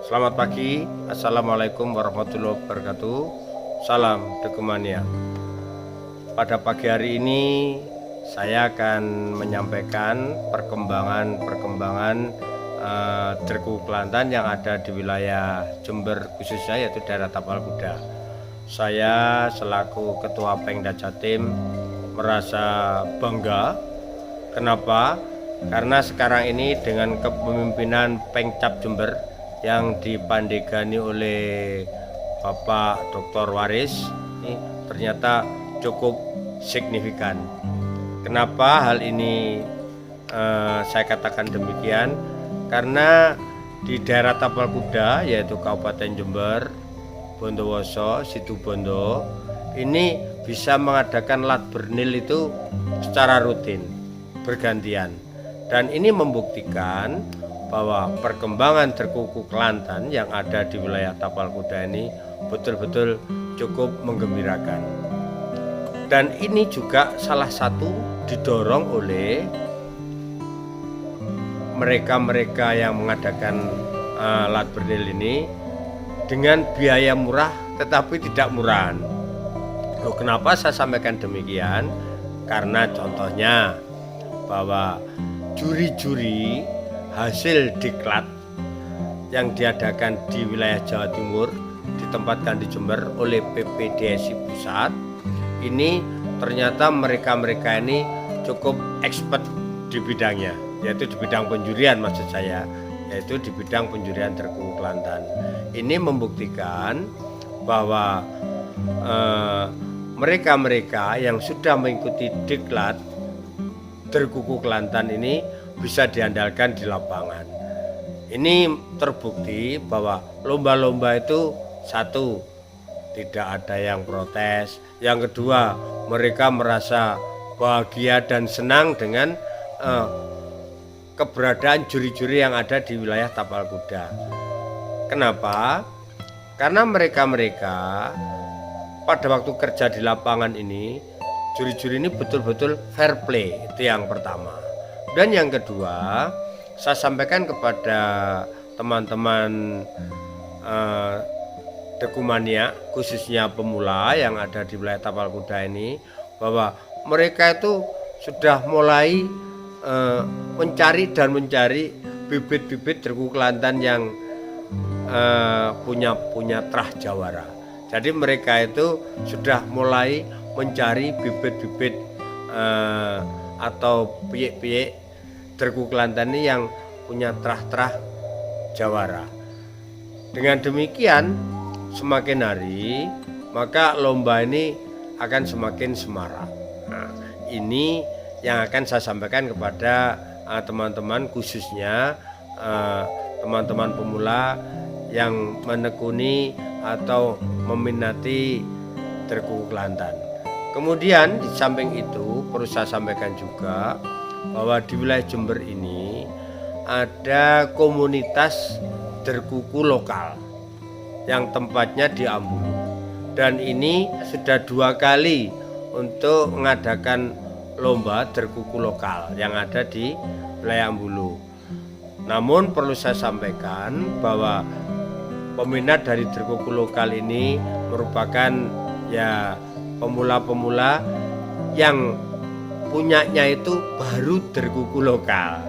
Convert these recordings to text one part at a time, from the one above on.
Selamat pagi, Assalamualaikum warahmatullahi wabarakatuh. Salam Dekumania. Pada pagi hari ini saya akan menyampaikan perkembangan Derku Kelantan yang ada di wilayah Jember khususnya, yaitu daerah Tapal Kuda. Saya selaku Ketua Pengda Jatim merasa bangga. Kenapa? Karena sekarang ini dengan kepemimpinan Pengcap Jember yang dipandegani oleh Bapak Dr. Waris ini ternyata cukup signifikan. Kenapa hal ini saya katakan demikian? Karena di daerah Tapal Kuda, yaitu Kabupaten Jember, Bondowoso, Situbondo, ini bisa mengadakan lat bernil itu secara rutin, bergantian. Dan ini membuktikan bahwa perkembangan Derku Kelantan yang ada di wilayah Tapal Kuda ini betul-betul cukup menggembirakan. Dan ini juga salah satu didorong oleh mereka-mereka yang mengadakan lat bernil ini dengan biaya murah tetapi tidak murahan. Loh, kenapa saya sampaikan demikian? Karena contohnya bahwa juri-juri hasil diklat yang diadakan di wilayah Jawa Timur ditempatkan di Jember oleh PPDSI Pusat. Ini ternyata mereka-mereka ini cukup expert di bidangnya, yaitu di bidang penjurian maksud saya, yaitu di bidang penjurian Derku Kelantan. Ini membuktikan bahwa mereka-mereka yang sudah mengikuti diklat Derku Kelantan ini bisa diandalkan di lapangan. Ini terbukti bahwa lomba-lomba itu satu, tidak ada yang protes. Yang kedua, mereka merasa bahagia dan senang dengan keberadaan juri-juri yang ada di wilayah Tapal Kuda. Kenapa? Karena mereka-mereka pada waktu kerja di lapangan ini, juri-juri ini betul-betul fair play, itu yang pertama. Dan yang kedua, saya sampaikan kepada teman-teman Dekumania, khususnya pemula yang ada di wilayah Tapal Kuda ini, bahwa mereka itu sudah mulai mencari bibit-bibit Derku Kelantan yang punya terah jawara. Jadi mereka itu sudah mulai mencari bibit-bibit atau piyek-piyek Derku Kelantan ini yang punya terah-terah jawara. Dengan demikian, semakin hari maka lomba ini akan semakin semarak. Nah, ini yang akan saya sampaikan kepada teman-teman, khususnya teman-teman pemula yang menekuni atau meminati Derku Kelantan. Kemudian di samping itu perlu saya sampaikan juga bahwa di wilayah Jember ini ada komunitas Derkuku lokal yang tempatnya di Ambulu, dan ini sudah 2 kali untuk mengadakan lomba Derkuku lokal yang ada di wilayah Ambulu. Namun perlu saya sampaikan bahwa peminat dari Derkuku lokal ini merupakan ya pemula-pemula yang punyanya itu baru Derkuku lokal,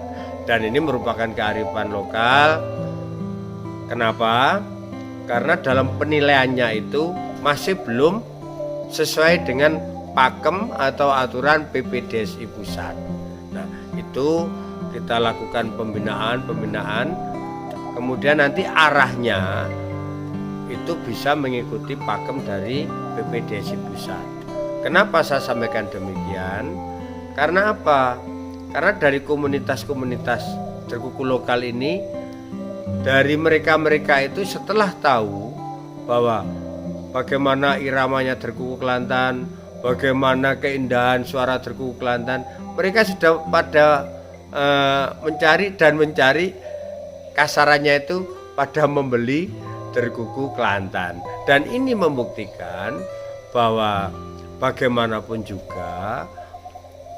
dan ini merupakan kearifan lokal. Kenapa? Karena dalam penilaiannya itu masih belum sesuai dengan pakem atau aturan PPDSI Pusat. Nah, itu kita lakukan pembinaan, kemudian nanti arahnya itu bisa mengikuti pakem dari PPDSI Pusat. Kenapa saya sampaikan demikian? Karena apa? Karena dari komunitas-komunitas Derkuku lokal ini, dari mereka-mereka itu setelah tahu bahwa bagaimana iramanya Derkuku Kelantan, bagaimana keindahan suara Derkuku Kelantan, mereka sudah pada mencari kasarannya itu pada membeli Derkuku Kelantan. Dan ini membuktikan bahwa bagaimanapun juga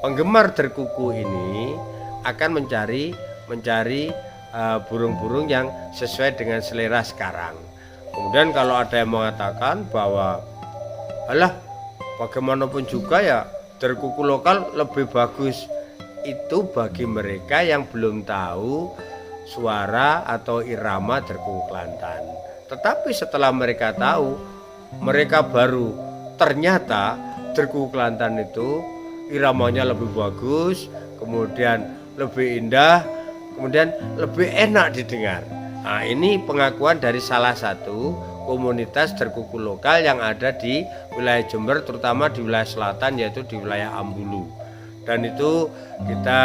penggemar Derkuku ini akan mencari burung-burung yang sesuai dengan selera sekarang. Kemudian kalau ada yang mengatakan bahwa alah bagaimanapun juga ya derkuku lokal lebih bagus, itu bagi mereka yang belum tahu suara atau irama derkuku Kelantan. Tetapi setelah mereka tahu, mereka baru ternyata derkuku Kelantan itu iramanya lebih bagus, kemudian lebih indah, kemudian lebih enak didengar. Nah, ini pengakuan dari salah satu komunitas derkuku lokal yang ada di wilayah Jember, terutama di wilayah selatan, yaitu di wilayah Ambulu. Dan itu kita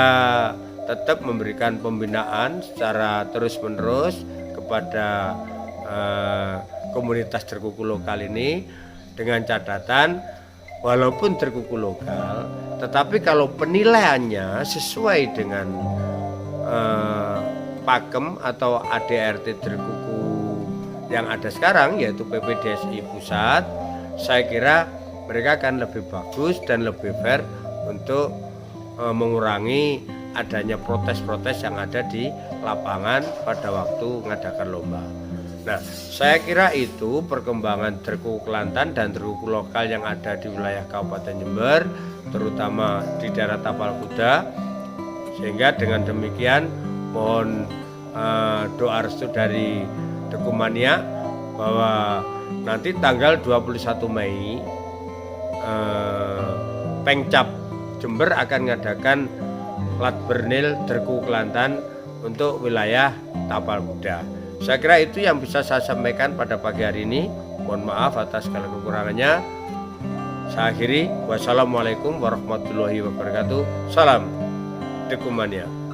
tetap memberikan pembinaan secara terus-menerus kepada komunitas derkuku lokal ini dengan catatan walaupun derkuku lokal, tetapi kalau penilaiannya sesuai dengan pakem atau ADRT derkuku yang ada sekarang, yaitu PPDSI pusat, saya kira mereka akan lebih bagus dan lebih fair untuk mengurangi adanya protes-protes yang ada di lapangan pada waktu mengadakan lomba. Nah, saya kira itu perkembangan derkuku Kelantan dan derkuku lokal yang ada di wilayah Kabupaten Jember, terutama di daerah Tapal Kuda. Sehingga dengan demikian mohon doa restu dari Dekumania bahwa nanti tanggal 21 Mei Pengcap Jember akan mengadakan Lat Bernil derkuku Kelantan untuk wilayah Tapal Kuda. Saya kira itu yang bisa saya sampaikan pada pagi hari ini. Mohon maaf atas segala kekurangannya. Saya akhiri. Wassalamualaikum warahmatullahi wabarakatuh. Salam Dekumania.